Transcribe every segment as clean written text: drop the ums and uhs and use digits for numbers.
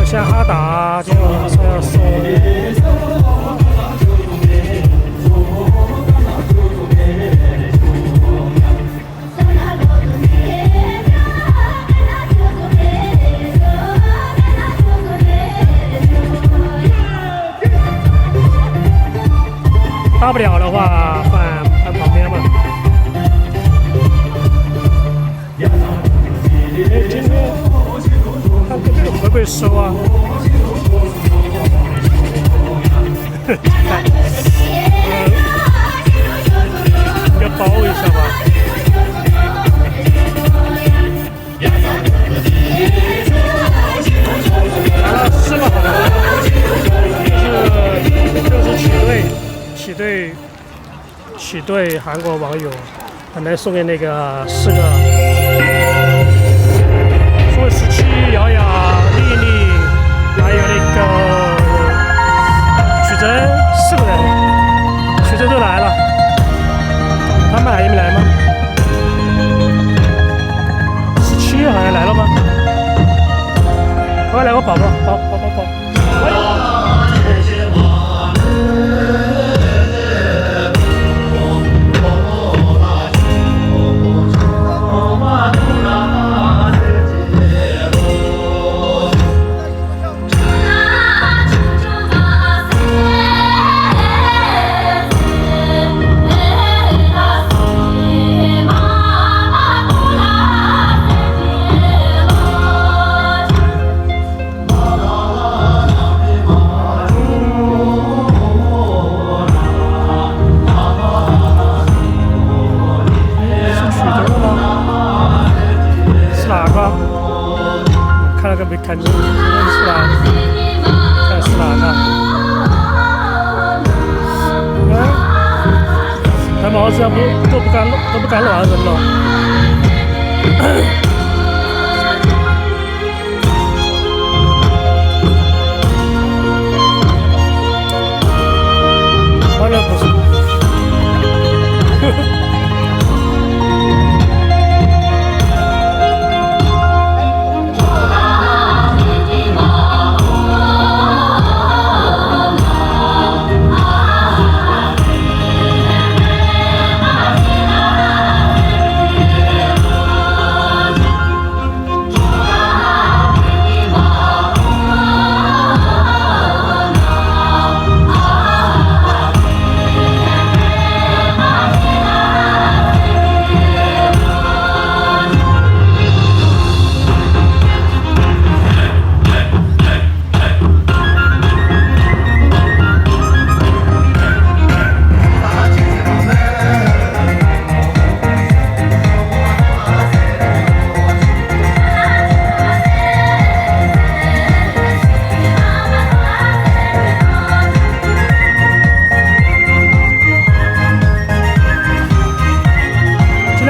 像哈达今天晚上要送。大不了的话换旁边嘛。今天看这个会不会收啊？要包一下吧。是吧？就是起对韩国网友，本来送给那个4个，送17、瑶瑶、丽丽，还有那个曲珍4个人，曲珍都来了，他们还没来吗？17好像来了吗？快来个宝宝，宝。没看清，是吧？看是哪个？蓝毛子都不敢乱扔了。当然不是。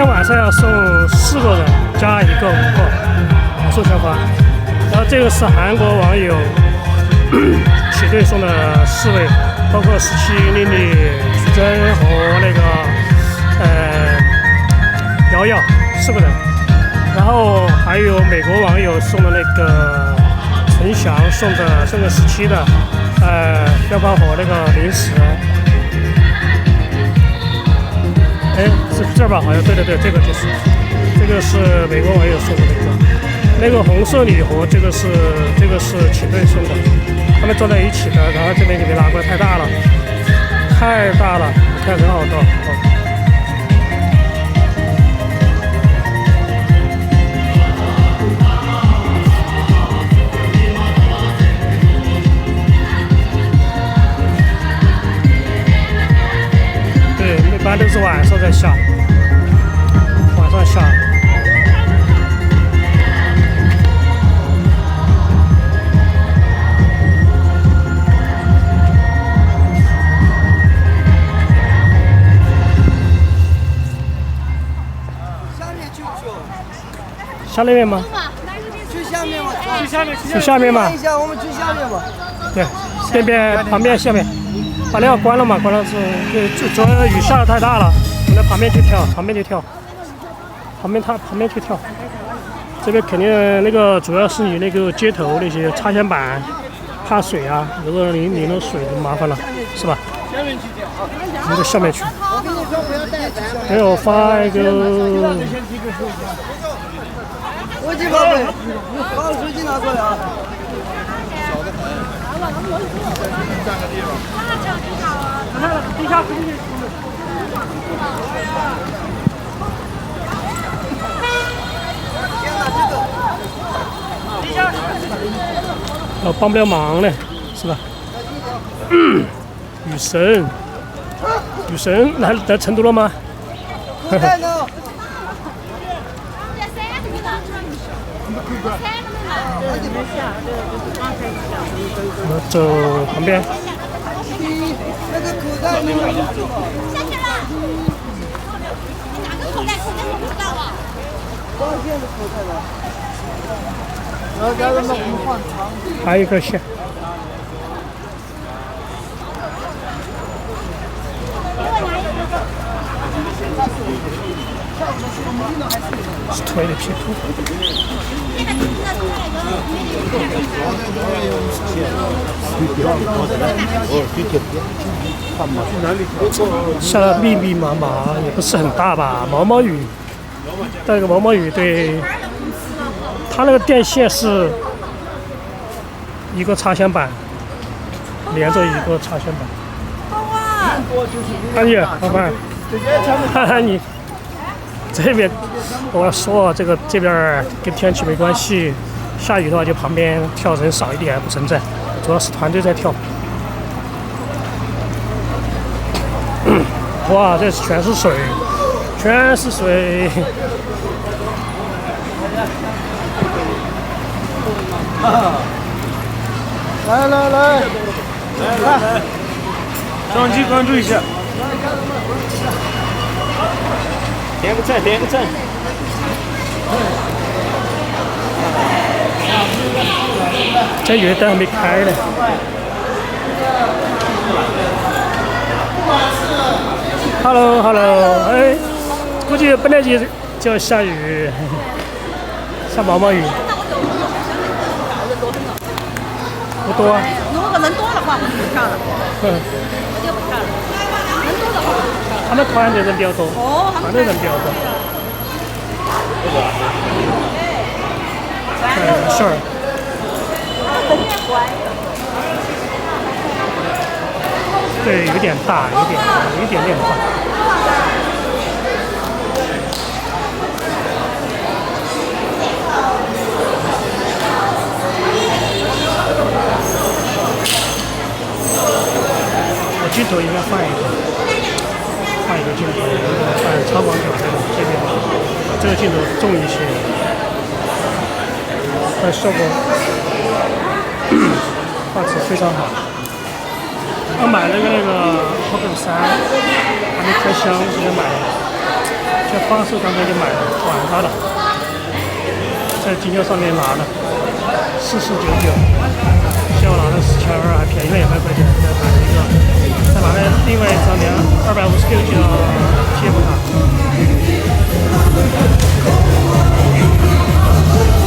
晚上要送4个人加1个5个送小花，然后这个是韩国网友起队送的4位，包括17、丽丽、曲珍和那个瑶瑶4个人，然后还有美国网友送的那个陈翔送个17的消防火那个零食。是这儿吧？好像对，这个是美国网友送的那个红色礼盒，这个是起队送的，他们坐在一起的，然后这边给你拿过来，太大了，我看很好多。对，一般都是晚上在下。下那边吗？去下面吗？去下面吗？看一下，我们去下面吧。对，这边旁边下面，把那个关了嘛，关了是主要雨下的太大了，我们旁边去跳，旁边去跳。这边肯定那个主要是你那个街头那些插线板，怕水啊，如果淋了水就麻烦了，是吧？你在下面去。给我发一个。手机宝贝，把手机拿过来啊。帮不了忙呢，是吧？雨神，雨神来成都了吗？我走旁边。那个口袋那个。下去了。哪个口袋？口袋我不知道啊。光线的口袋了。然后家人们我们换长。还有一根线。腿的皮肤。下了密密麻麻，也不是很大吧，毛毛雨。但这个毛毛雨对，它那个电线是一个插线板连着一个插线板。阿姨，老板，哈哈你。这边我要说这边跟天气没关系，下雨的话就旁边跳人少一点不存在，主要是团队在跳。哇，这全是水，全是水。来，双击关注一下。点个赞，点个赞。这月灯还没开呢。Hello， 哎，估计本来就要下雨，下毛毛雨。不多啊。如果人多的话，我就不跳了。我就不跳了。人多的话，我就不跳了。他们团队人比较多。哦，团队人比较多。事儿。对，有点大，有一点点大。我镜头应该换一个镜头，换超广角这边，这个镜头重一些，但效果画质非常好。我买了个那个 Poco 3，还没开箱，直接买了。在发售当天就买了，晚上的，在经销商店拿的，4499，希望拿的4200，还便宜了200块钱，再买了一个，再拿了另外一张256G 的TF卡。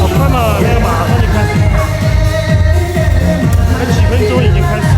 好快嘛，那个马上就开始，才几分钟已经开始了。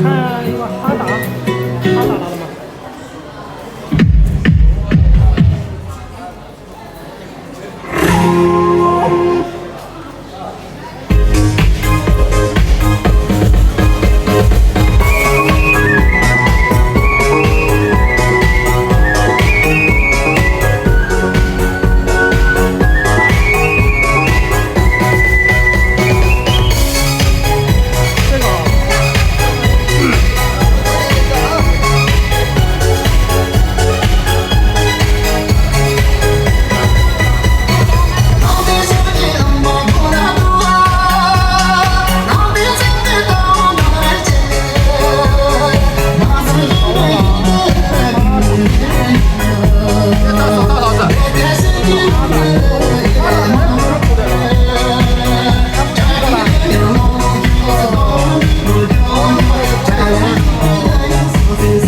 看一个哈达来了吗？这个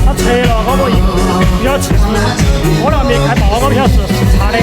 他拆了好多印，比较气势。我那边开报告票是差的。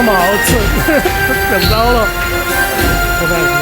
么好吃，等不着了。我看一下。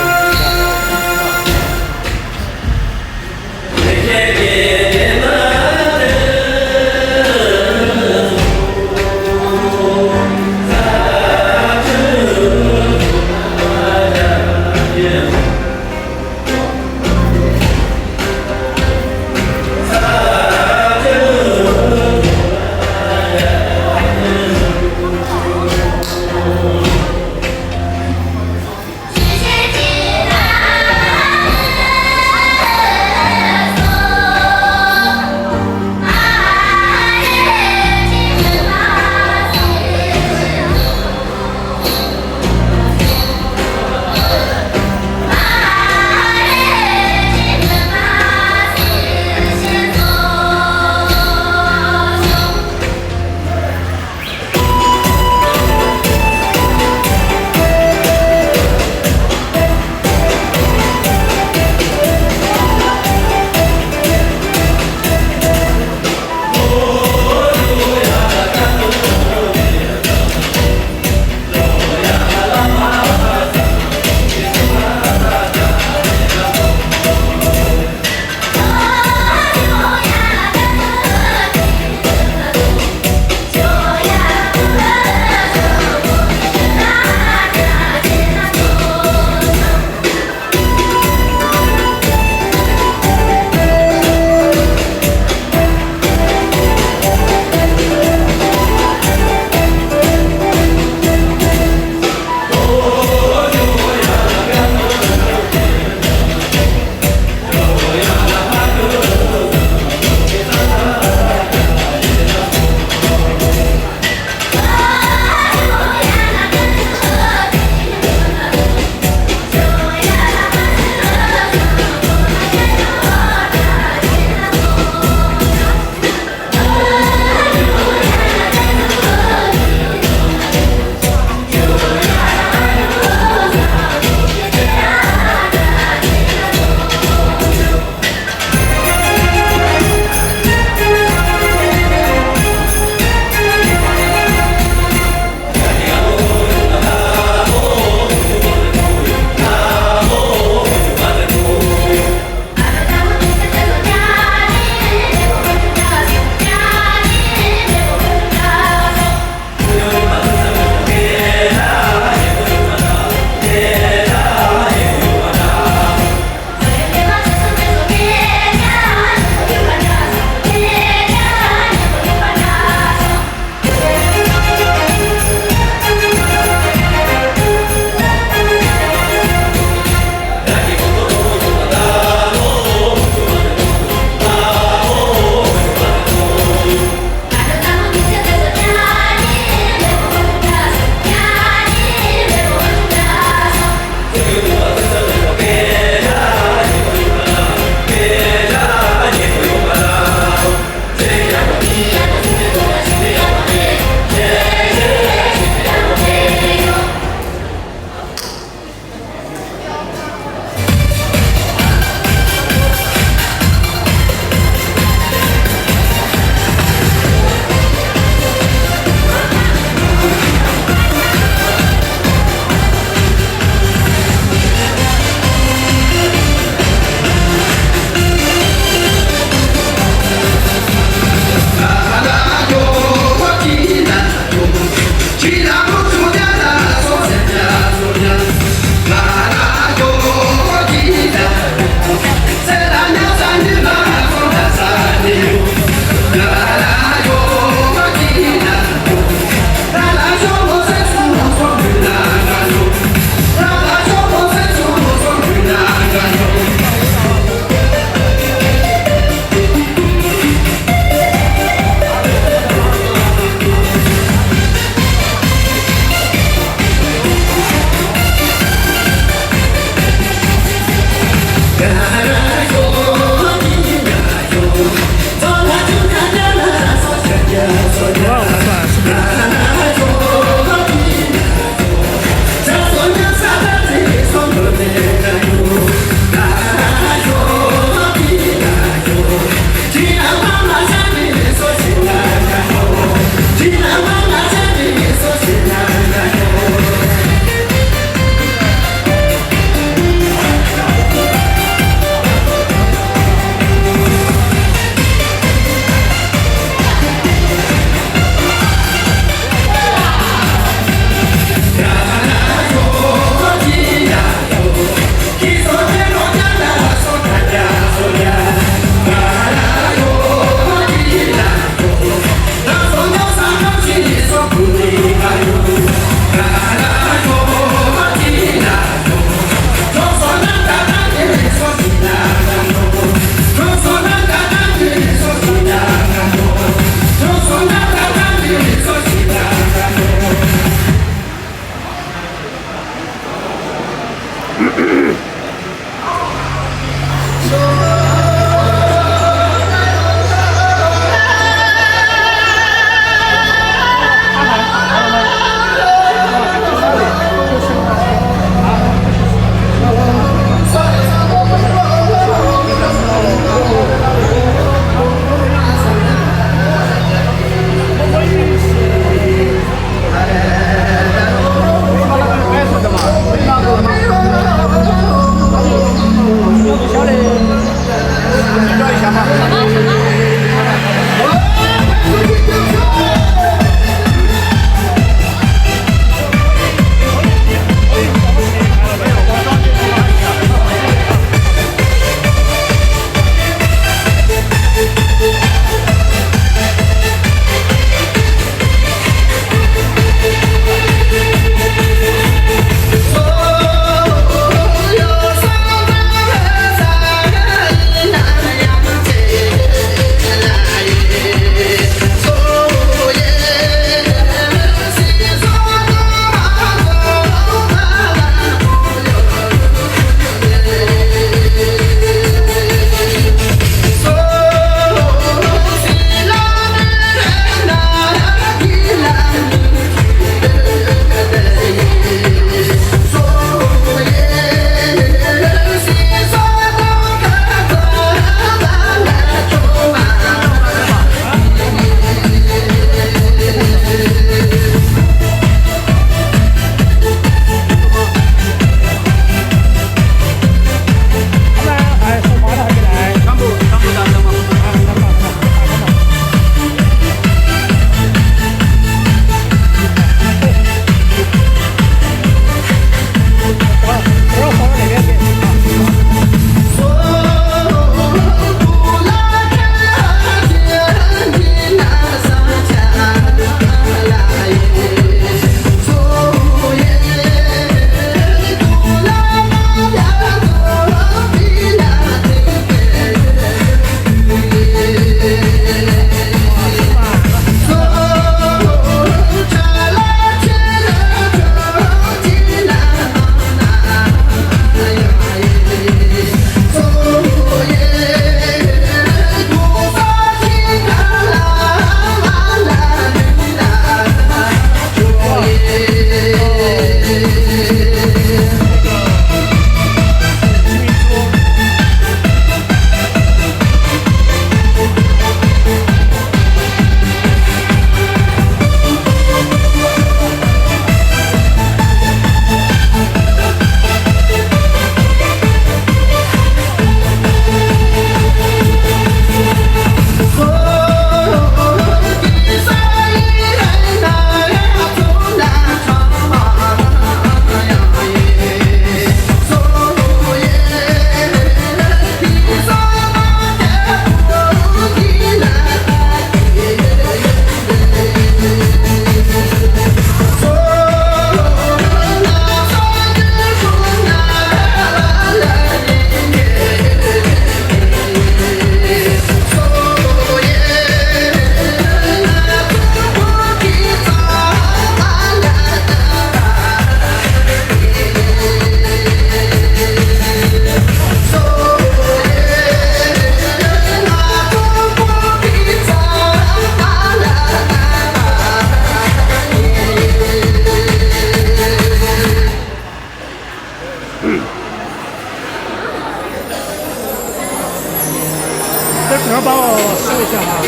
儿帮我搜一下哈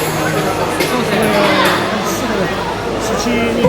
，17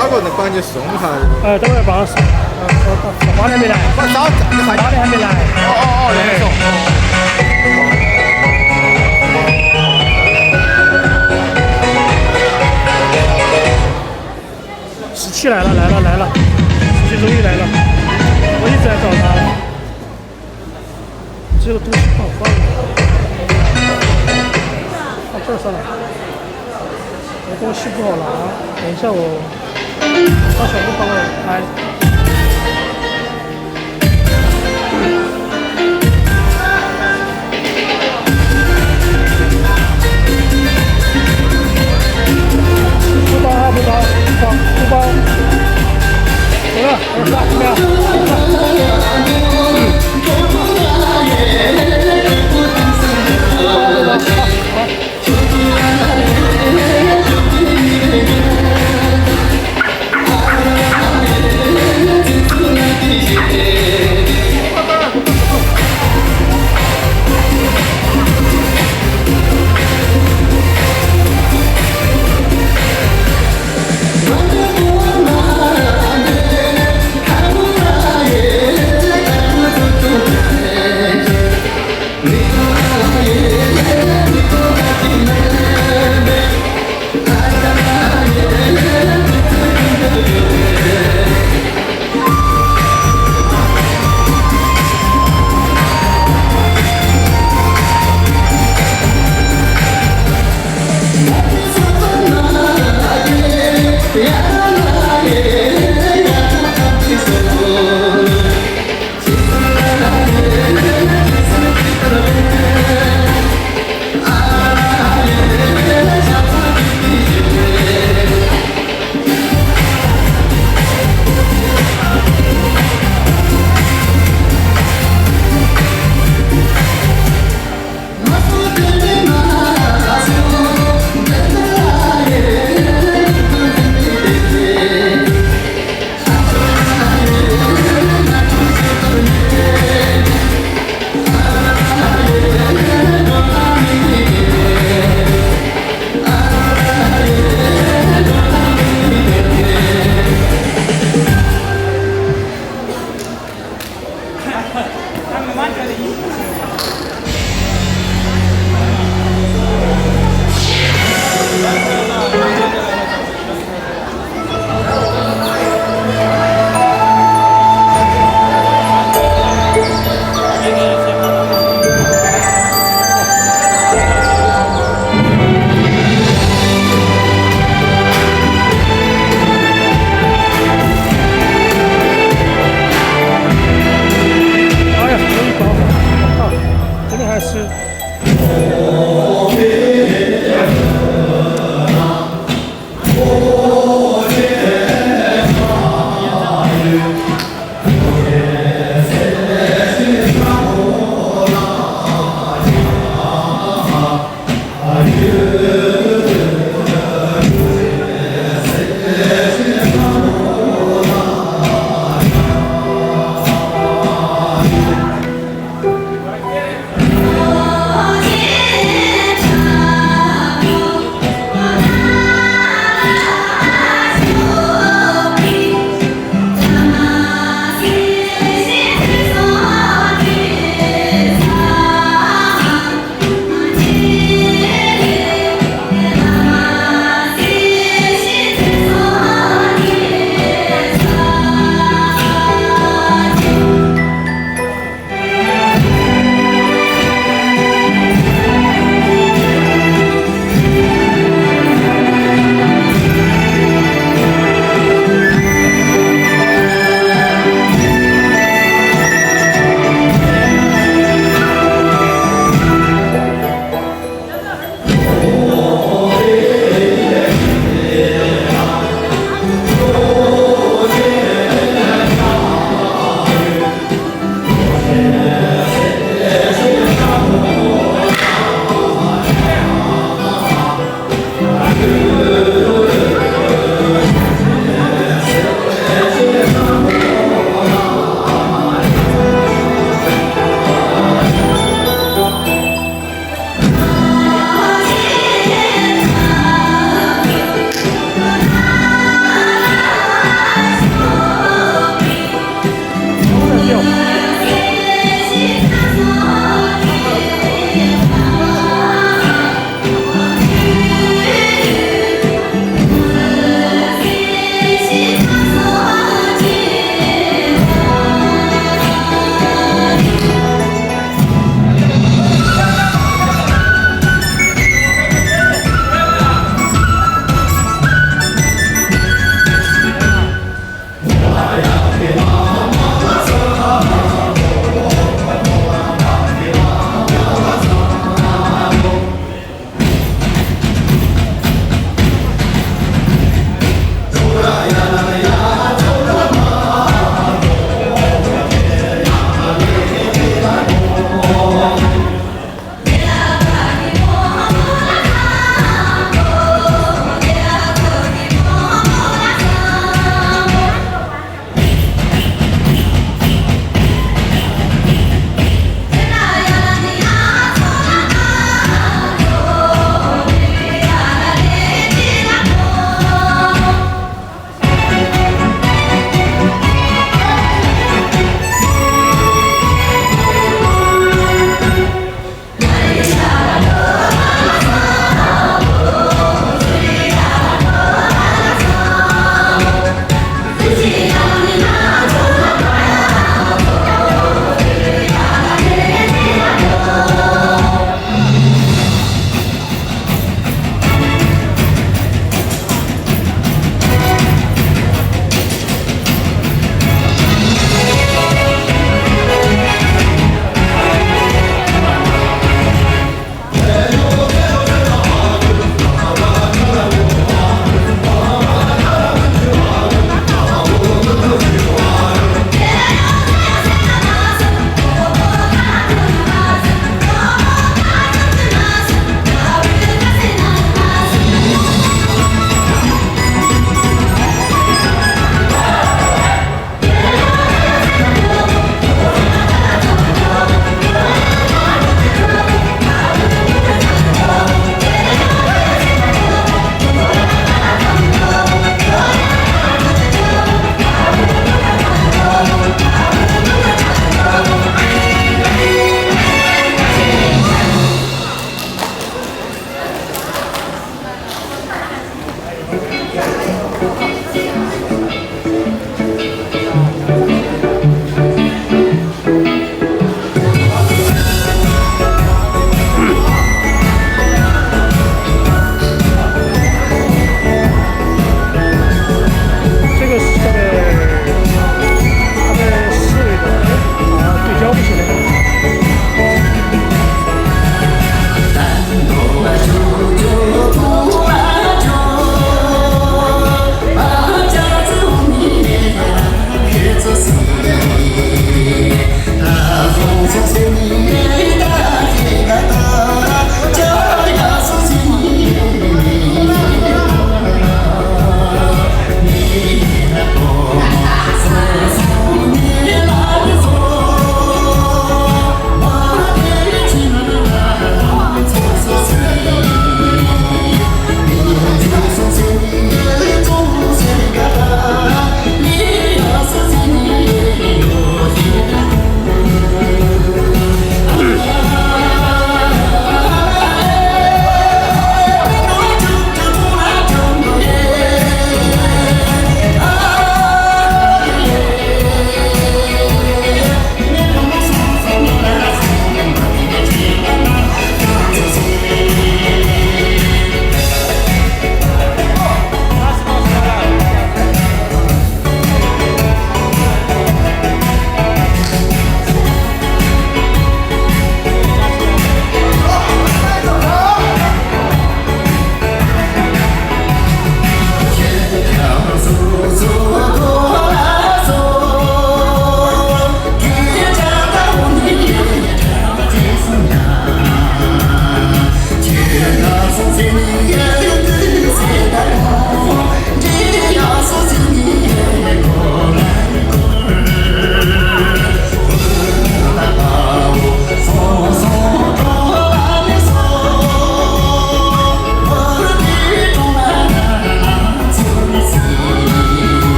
找个人帮你送哈。等会儿帮我送。花的还没来。我找你花的还没来。哦，那个送。17来了，17终于来了，我一直在找他，这个东西不好放，放这儿算了，这东西不好拿，等一下我让小哥帮我拍。不包，走了，怎么样？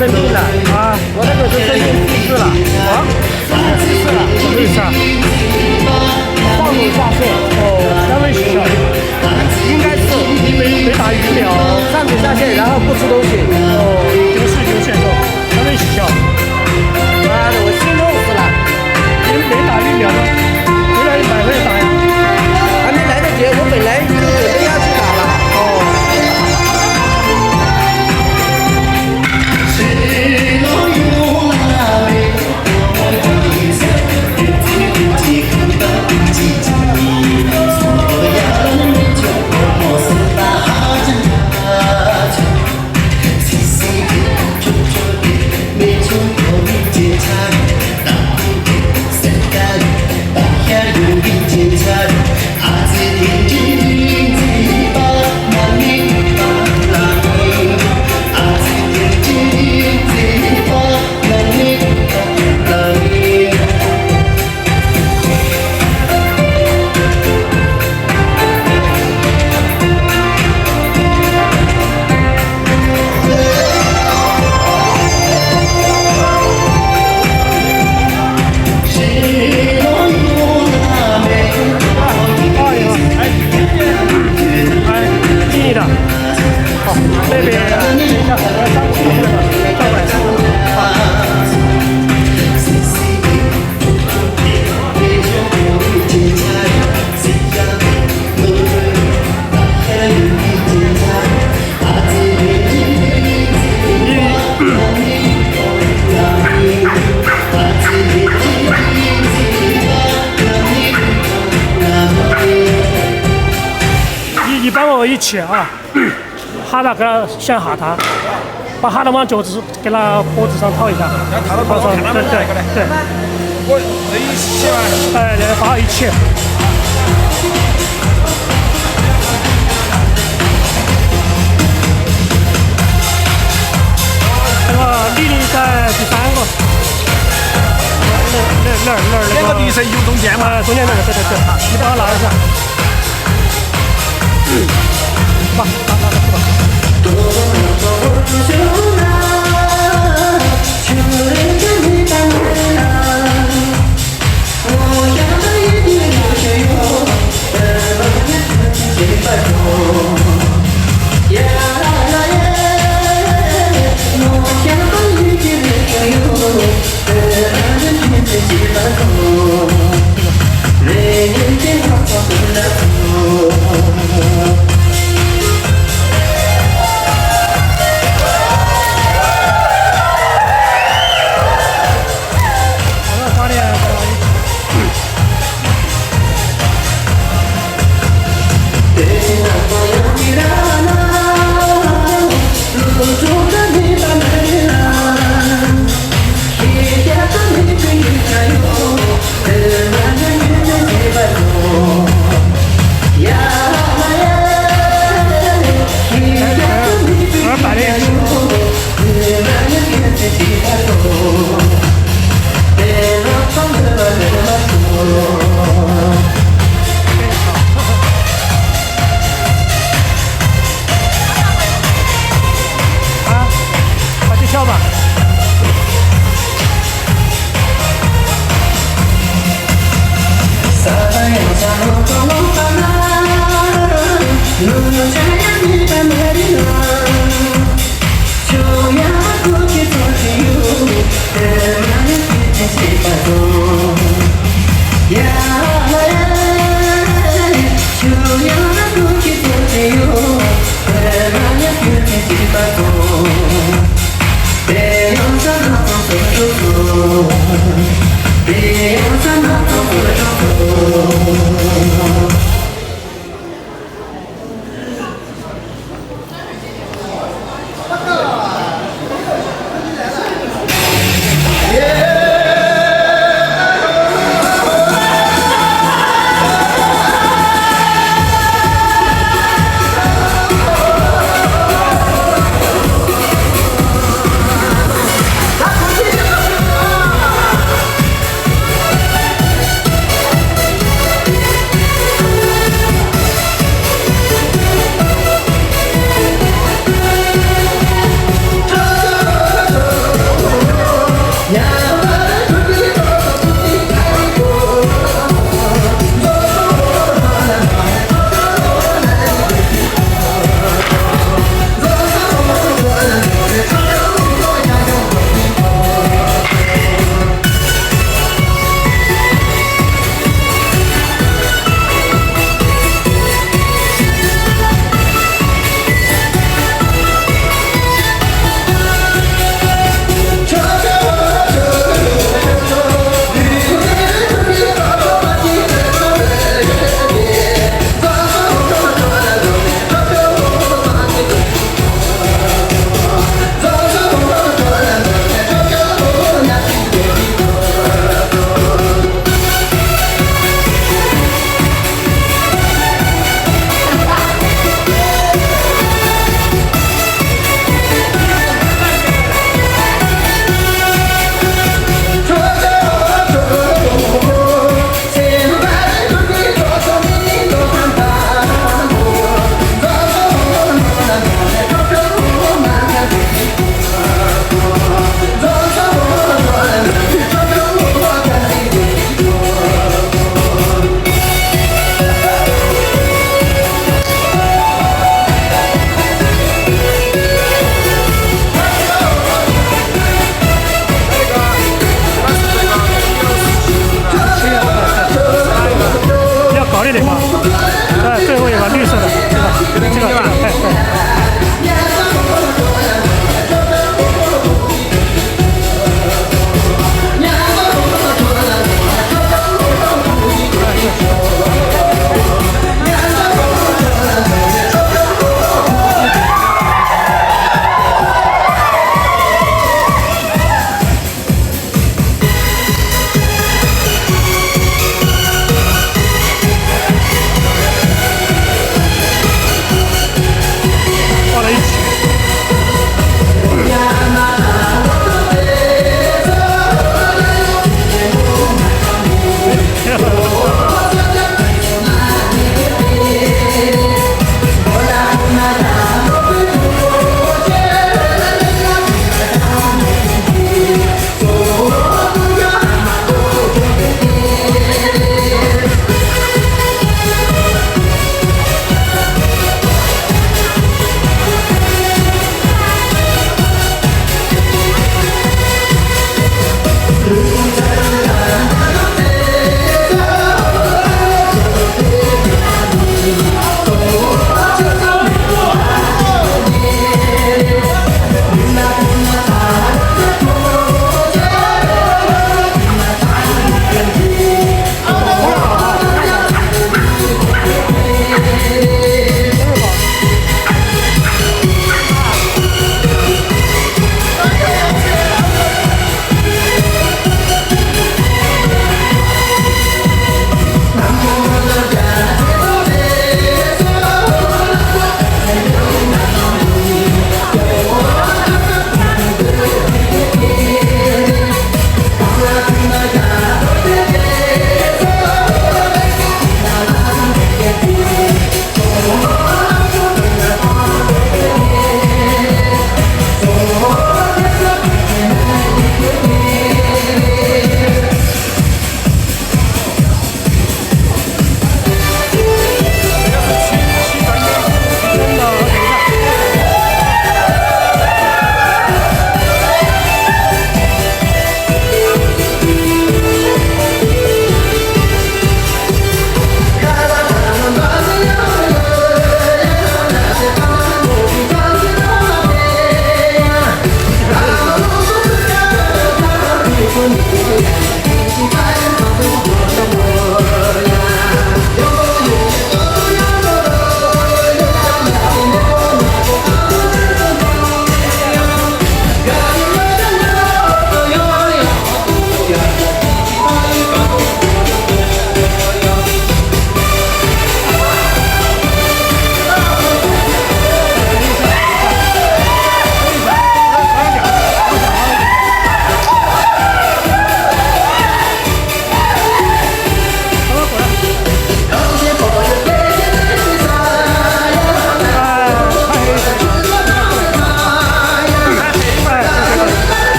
生病了啊，我那个是生病去世了，啊，生病去世了，什么意思啊？上吐下泻，三位学校应该是没打疫苗，上吐下泻，然后不吃东西。这个事情严重，三位学校，妈的，我心痛死了，你没打疫苗吗？回来买回来打呀。还没来得及，我本来是没要去打了。你帮我一起啊，哈达给他先哈他，把哈达往脚趾给他脖子上套一下，套上，对，我这一起嘛，哎，把一起。那个丽丽在第3个，那儿两个女生有中间嘛？中间那个，对，你帮我拿一下。吧，拿去吧。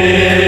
17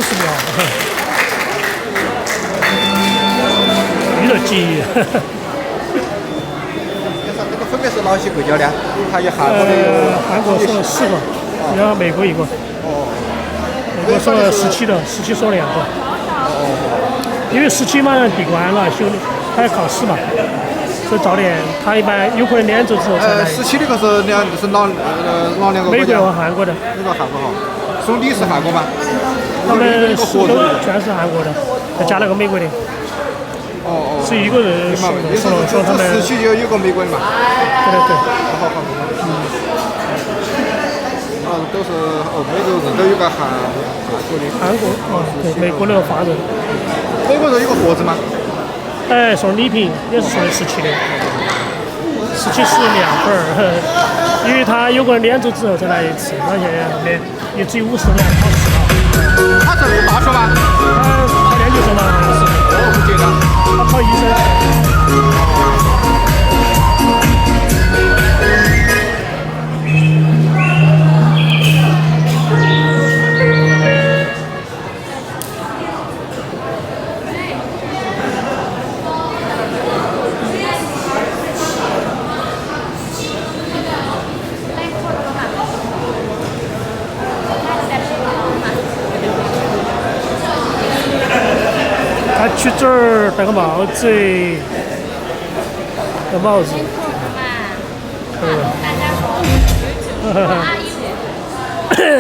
40秒，娱乐记忆。这个分别是哪些国家的？还有韩国的有。韩国送了4个，然后美国1个。哦。美国送了17的，17送了2个。哦。因为17马上闭关了，他要考试嘛，所以早点。他一般有可能2周之后才来。17那个是哪2个国家？美国和韩国的。那个韩国哈，兄弟是韩国吗？他们都全是韩国的，再加了个美国的。哦。是一个人送他们。17就有个美国的嘛。对。好。都是美国人都有个韩国的。韩国对，美国那个华人。美国人有个盒子吗？送礼品也是送的17的，17是2份，因为他有个2周之后才来一次，而且后面也只有50人来考试了。他是大学吗？他考研究生嘛，不记得。他考医生。他去这儿戴个帽子，戴帽子。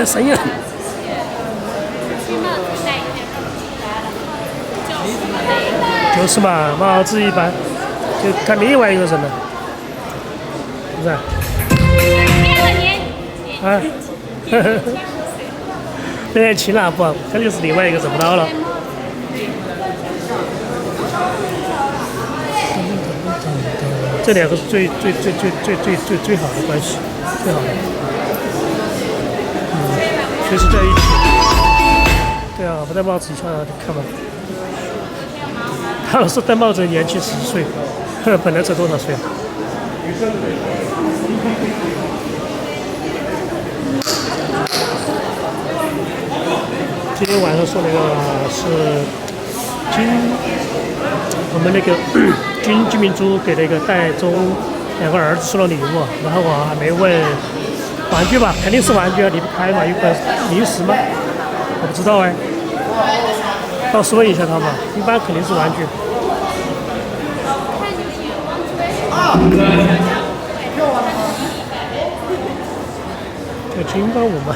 声音。就是嘛，帽子一般就看另外一个人了，是不是？啊，年轻了不，肯定是另外一个认不到了。这2个是最好的关系，最好的。确实在一起。对啊，不戴帽子一下看吧。他要是戴帽子年轻10岁，本来才多少岁啊？今天晚上说那个是我们那个金明珠给那个戴宗2个儿子送了礼物，然后我还没问玩具吧，肯定是玩具啊，离不开嘛，有个零食吗？我不知道哎，到时问一下他吧，一般肯定是玩具。有金刚舞吗？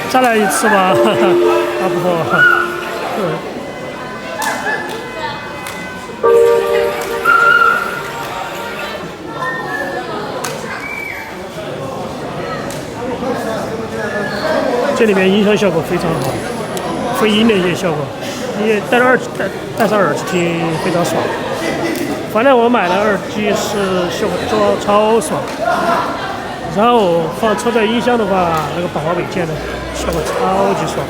再来一次吧，阿婆。这里面音响效果非常好，回音的一些效果，你戴上耳机听非常爽。反正我买的耳机是效果超爽，然后放车载音箱的话，那个宝华韦健的效果超级爽。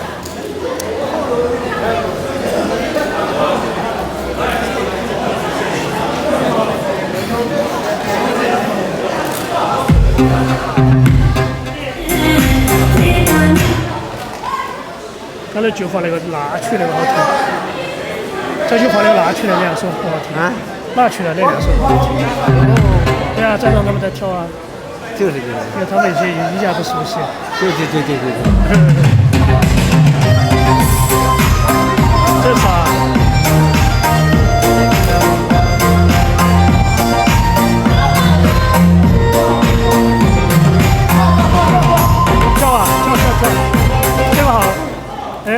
刚才就放那个拿去那个好听，这就放那个拿去的两首不好听啊，拿去的那两首不好听。哦，对啊，在让他们在跳啊。就是，因为他们一家都熟悉。对。这啥？跳啊，跳，这个好，哎。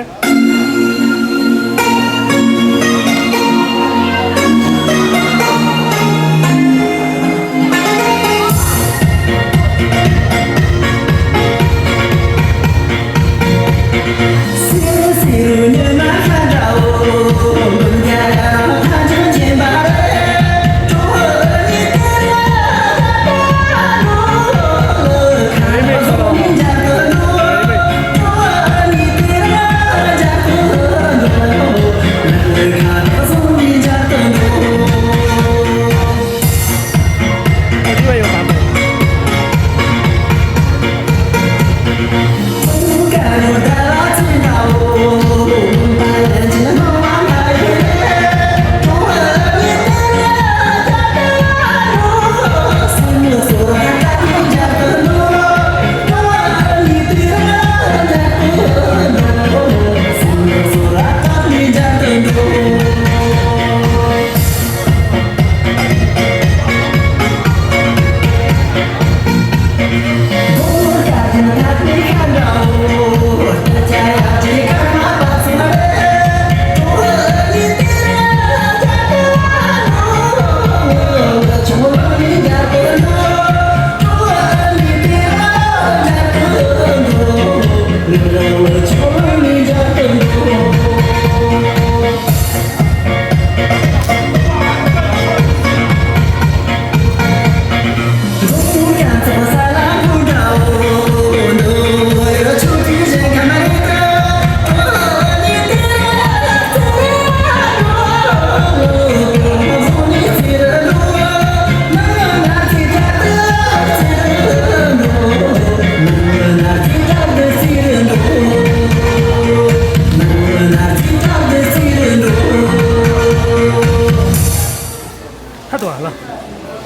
太短了，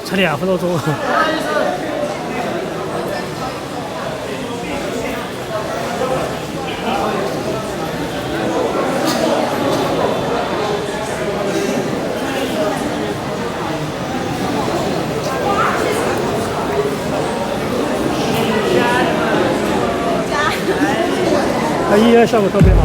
才2分多钟。它音乐效果特别好。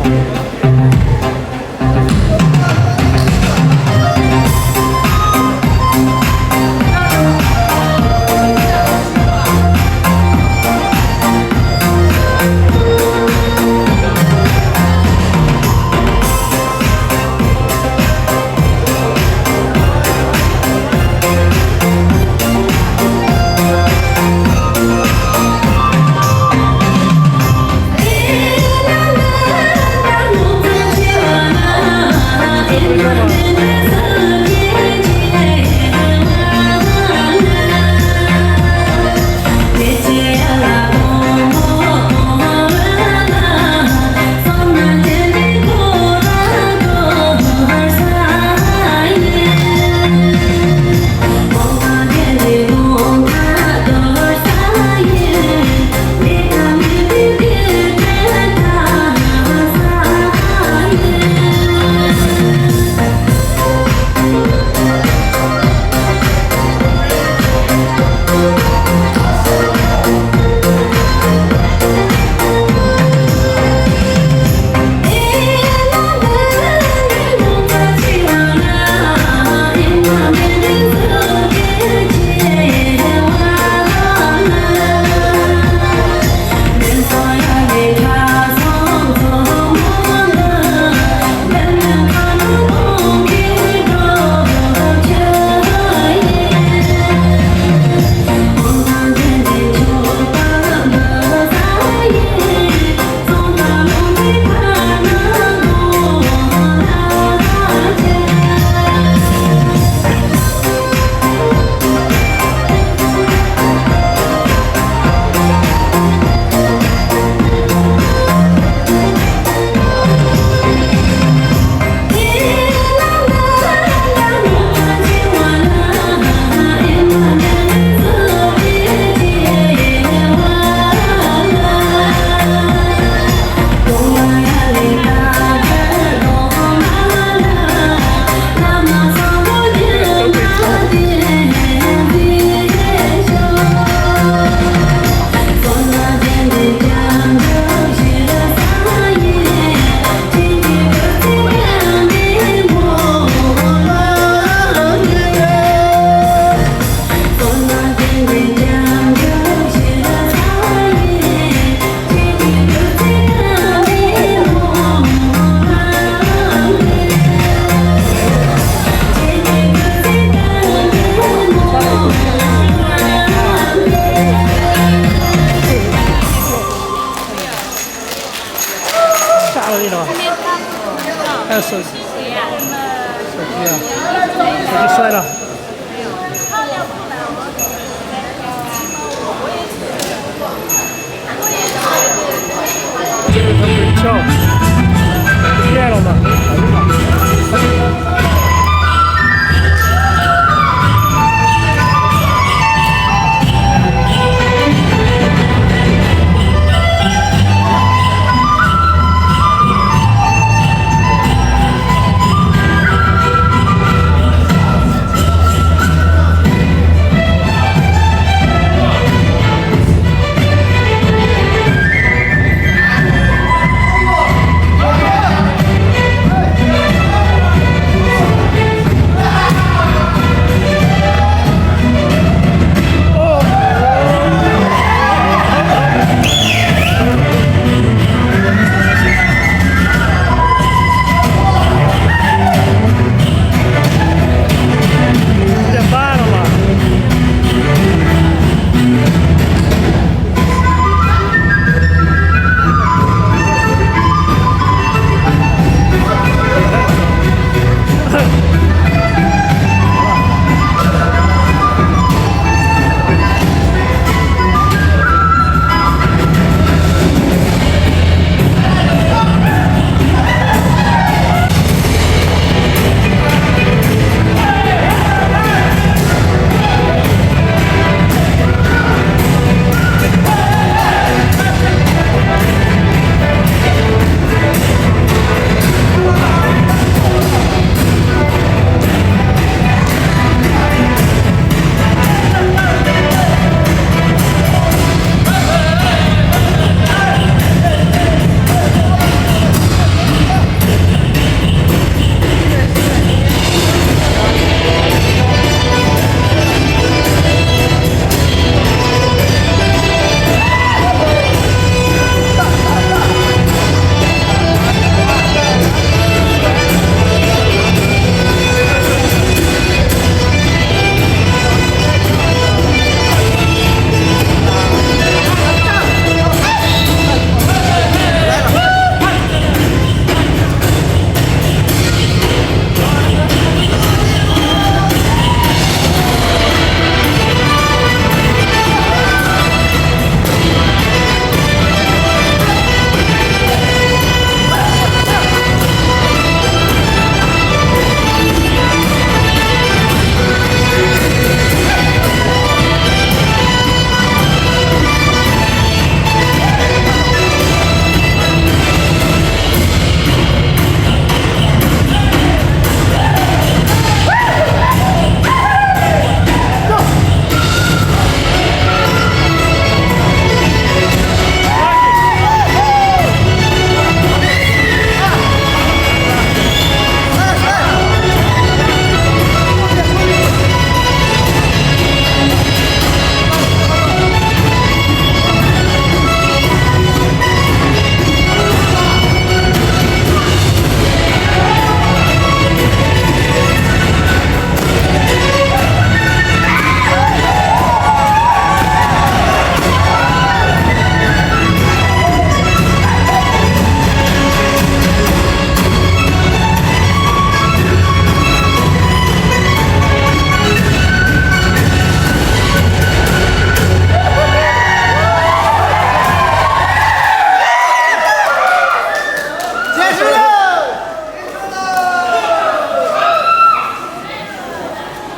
手机谁呀？啊，手机摔了。这个他没跳，变了吗？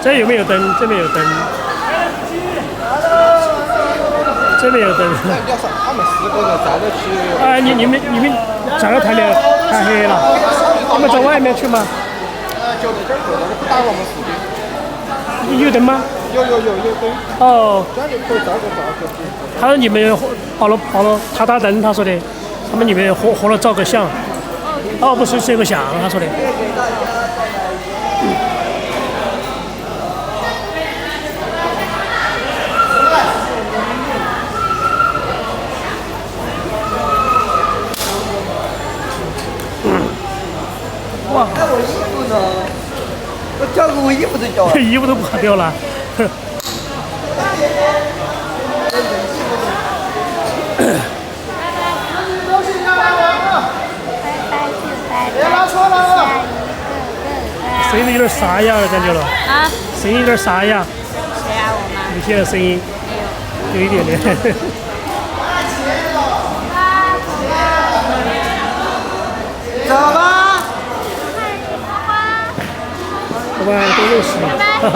这有没有灯？这边有灯。这边有灯。要是他们4个人站着去。啊，你们站到台面太黑了，我们在外面去吗？就在这儿坐着，不打我们视频。有灯吗？有灯。哦。这里可以照个照片。他说你们跑了，他打灯，他说的，他们你们合了照个相。哦，不是摄个相，他说的。哇！哎，我衣服呢？我掉个我衣服都掉了。衣服都跑掉了。别拉错了。声音有点沙哑的感觉了。啊？声音有点沙哑。谁啊？我吗？你现在声音有一点点。走吧。我们都认识。哈哈。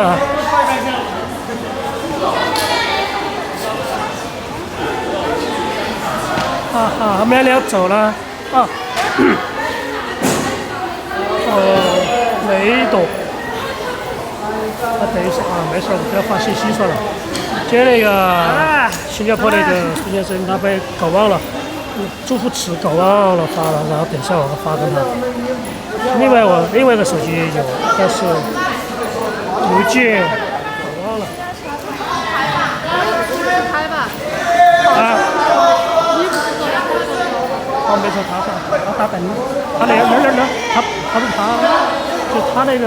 哈哈，我们俩走了。啊。雷朵。等一下啊，没事，我不要发信息算了。今天那个新加坡那个苏先生他被搞忘了，祝福词搞忘了发了，然后等一下我发给他。另外一个手机有，但是邮件搞忘了。开吧。啊。哦，没错，他等他那他是他，就他那个，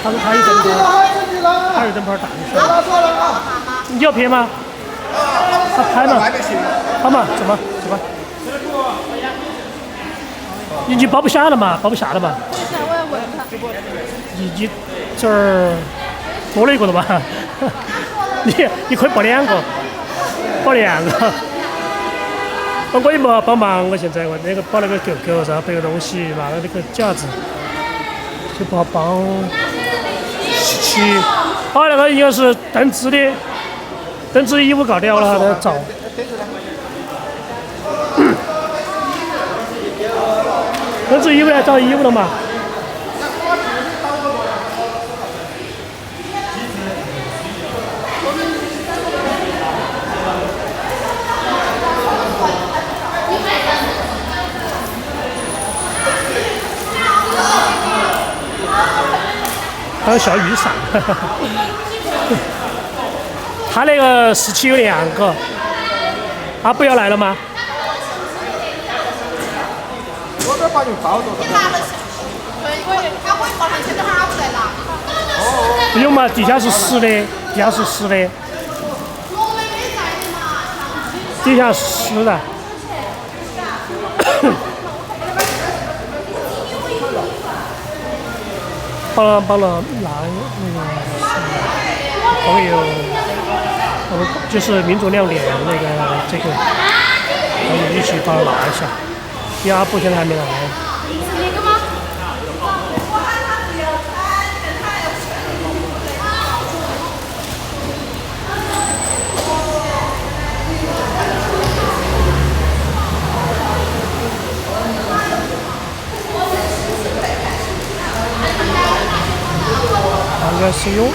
他说他有灯牌，他有灯牌打一下。你要拍吗？他拍嘛，好嘛，走吧。你包不下了嘛？你这儿多了一个了吧？你可以包两个。我也没帮忙，我现在我那个包那个狗狗，然后背个东西，拿了那个架子，就不好帮17。那个应该是邓芝的，邓芝衣服搞掉了，在找。邓芝衣服来找衣服了嘛？还有小雨伞，他那个17有2个，他不要来了吗？我这把你包着。对，他会包上去的，他不来拿。不用嘛，底下是湿的，地下湿的。帮了拿那个朋友，我们就是民族亮点那个这个，我们一起帮他拿一下。第二部现在还没来。应该是用。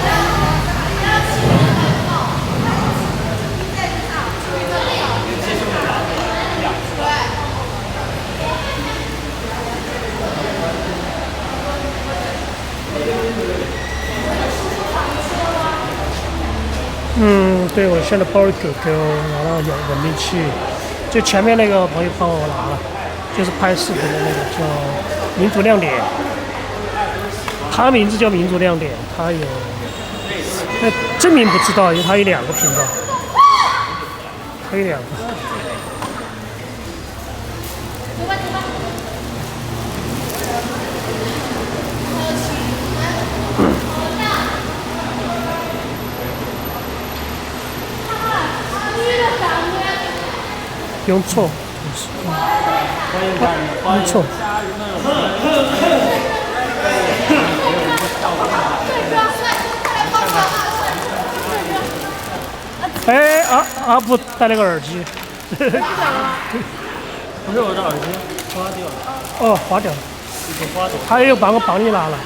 对，我现在包了狗狗，然后有稳定器，就前面那个朋友帮我拿了，就是拍视频的那个叫民族亮点。他名字叫民族亮点，他有，证明不知道，因为他有2个频道，他有2个。用错，用错。哎，阿布戴了个耳机。不是我的耳机花掉了。哦，花掉了。他也有帮你拿了，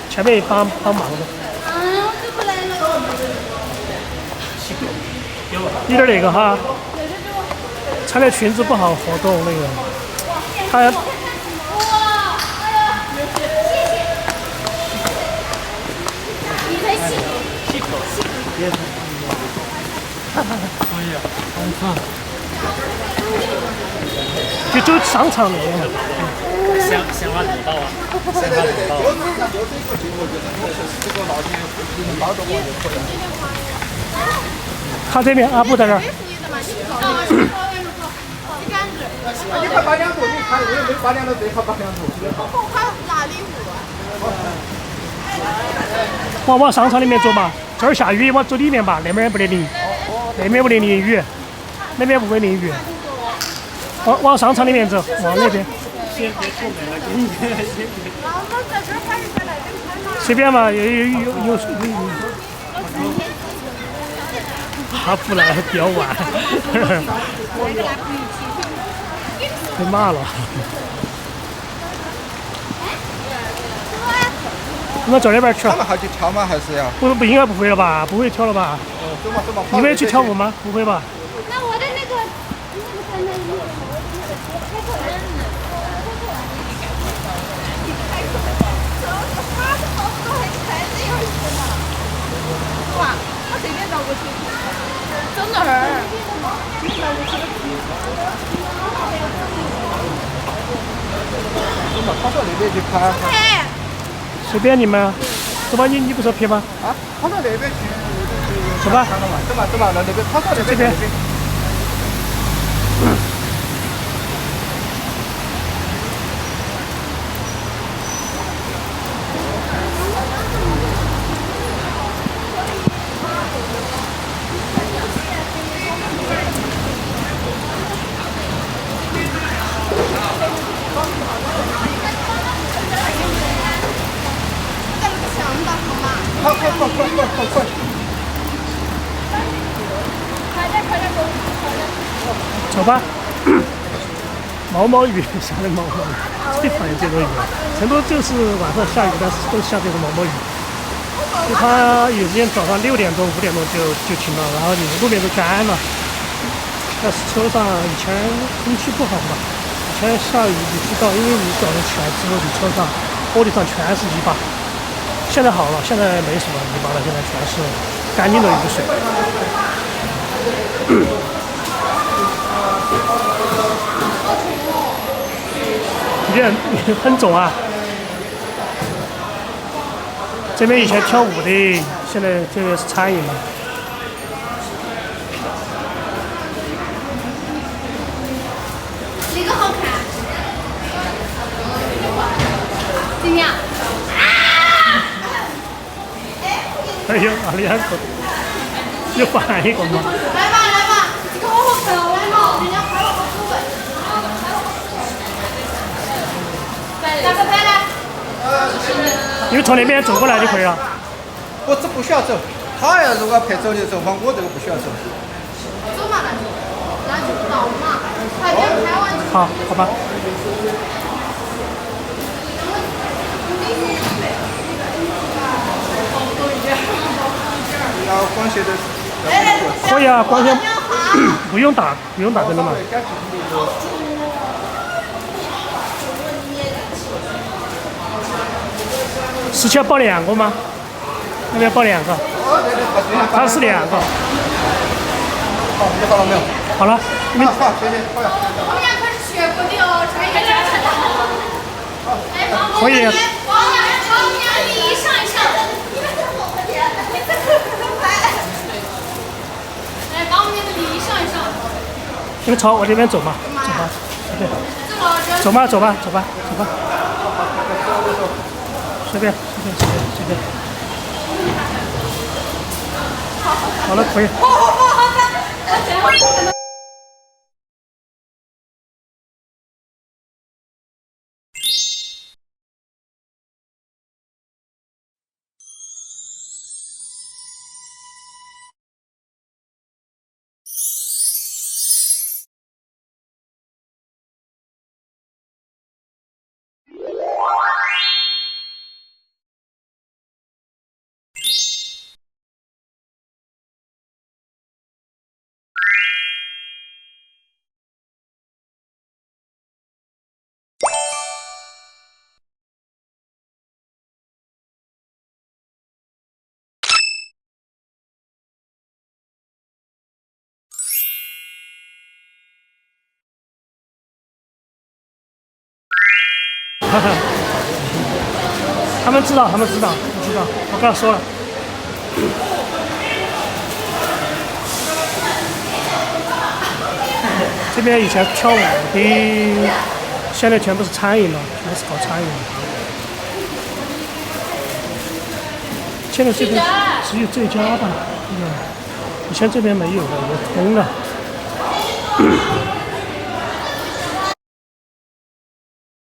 前面也帮忙的。有点那个哈，穿的裙子不好活动那个，他。就商场里面嘛。鲜花领导啊，鲜花领导。他这边阿布在这儿。你快把2度，你看我也没把2度，最好把2度。我拿礼物。往商场里面走嘛，这儿下雨，往走里面吧，那边不得淋，那边不得淋雨，那边不会淋雨。往商场里面走，往那边。先别出门了，给你先别。随便嘛，有。他不来比较晚，被骂了。我们这里边去。他们还去跳吗？还是要？不应该不会了吧？不会跳了吧？走嘛走嘛。你们也去跳舞吗？不会吧？那我的那个哇，我随便找过去，走哪儿？走嘛，跑到那边去看。随便你们，走吧，你不是撇吗？啊，跑到那边去。走吧。走嘛走嘛，那边跑到那边。这边。快！走吧。毛毛雨，下的毛毛雨，最讨厌这种雨了。成都就是晚上下雨，但是都下这种毛毛雨。就它有时间早上6点钟、5点钟就停了，然后你路面都干了。但是车上以前空气不好嘛，以前下雨你知道，因为你早上起来之后，你车上玻璃上全是泥巴。现在好了，现在没什么泥巴了，现在全是干净的雨水。你很肿啊！这边以前跳舞的，现在这个是餐饮了。哪个好看？怎么样？哎呦，哪里还可？又换一个吗？来吧，这个好好看哦，来嘛，人家拍了好多位。哪个拍的？因为从那边走过来就可以了。我这不需要走，他要如果拍走的走嘛，我这个不需要走。走嘛，那就到嘛，快点拍完。好吧。然后光学的。可以啊，光纤不用打真的吗？17要报2个吗？那边报2个。它是2个。好，你好了没有？好了。好，谢谢，好呀。我们俩可是学过的哦，穿一个夹层。哎，帮我俩礼上一上。来，把我们的礼上一上。你们朝我这边走嘛，走吧，走吧，随便。好了，可以。他们知道，我跟他说了。这边以前跳舞的，现在全部是餐饮了，全是搞餐饮。现在这边只有这家吧，以前这边没有的，也封了。